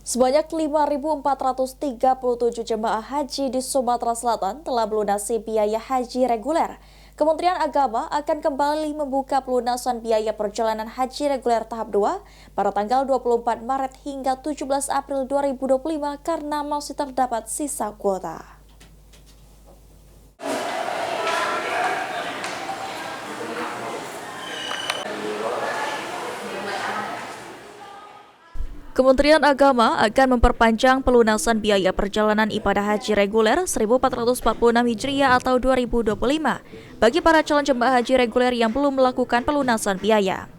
Sebanyak 5.437 jemaah haji di Sumatera Selatan telah melunasi biaya haji reguler. Kementerian Agama akan kembali membuka pelunasan biaya perjalanan haji reguler tahap 2 pada tanggal 24 Maret hingga 17 April 2025 karena masih terdapat sisa kuota. Kementerian Agama akan memperpanjang pelunasan biaya perjalanan ibadah haji reguler 1446 Hijriah atau 2025 bagi para calon jemaah haji reguler yang belum melakukan pelunasan biaya.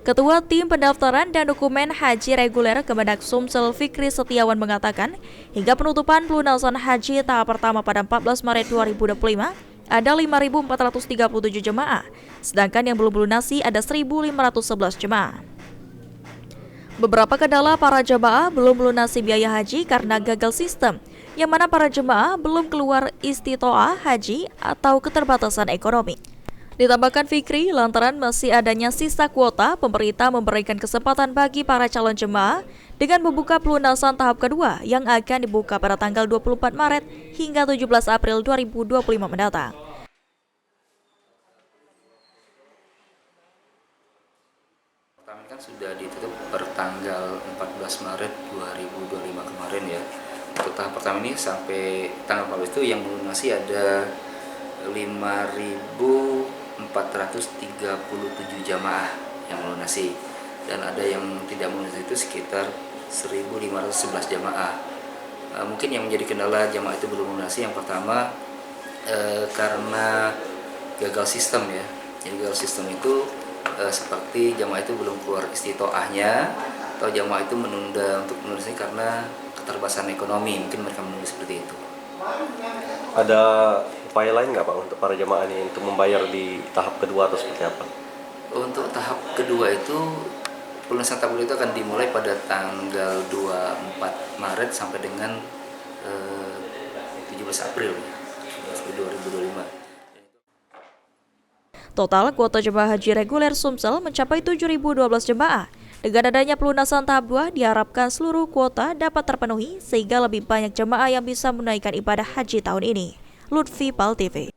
Ketua Tim Pendaftaran dan Dokumen Haji Reguler Kemenak Sumsel Fikri Setiawan mengatakan, hingga penutupan pelunasan haji tahap pertama pada 14 Maret 2025, ada 5.437 jemaah, sedangkan yang belum melunasi ada 1.511 jemaah. Beberapa kendala para jemaah belum melunasi biaya haji karena gagal sistem, yang mana para jemaah belum keluar istitoah haji atau keterbatasan ekonomi. Ditambahkan Fikri, lantaran masih adanya sisa kuota, pemerintah memberikan kesempatan bagi para calon jemaah dengan membuka pelunasan tahap kedua yang akan dibuka pada tanggal 24 Maret hingga 17 April 2025 mendatang. Pertama kan sudah ditutup per tanggal 14 Maret 2025 kemarin ya. Untuk tahap pertama ini sampai tanggal 14 itu yang melunasi ada 5.437 jamaah yang melunasi, dan ada yang tidak melunasi itu sekitar 1.511 jamaah. Mungkin yang menjadi kendala jamaah itu belum melunasi yang pertama karena gagal sistem ya. Jadi gagal sistem itu seperti jamaah itu belum keluar istitoahnya, atau jamaah itu menunda untuk melunasi karena keterbatasan ekonomi, mungkin mereka menunda seperti itu. Ada upaya lain nggak Pak untuk para jamaah ini untuk membayar di tahap kedua atau seperti apa? Untuk tahap kedua itu pelunasan tahap kedua itu akan dimulai pada tanggal 24 Maret sampai dengan 17 April 2025. Total kuota jemaah haji reguler Sumsel mencapai 7.012 jemaah. Dengan adanya pelunasan tahap 2, diharapkan seluruh kuota dapat terpenuhi sehingga lebih banyak jemaah yang bisa menunaikan ibadah haji tahun ini. Lutfi Pal TV.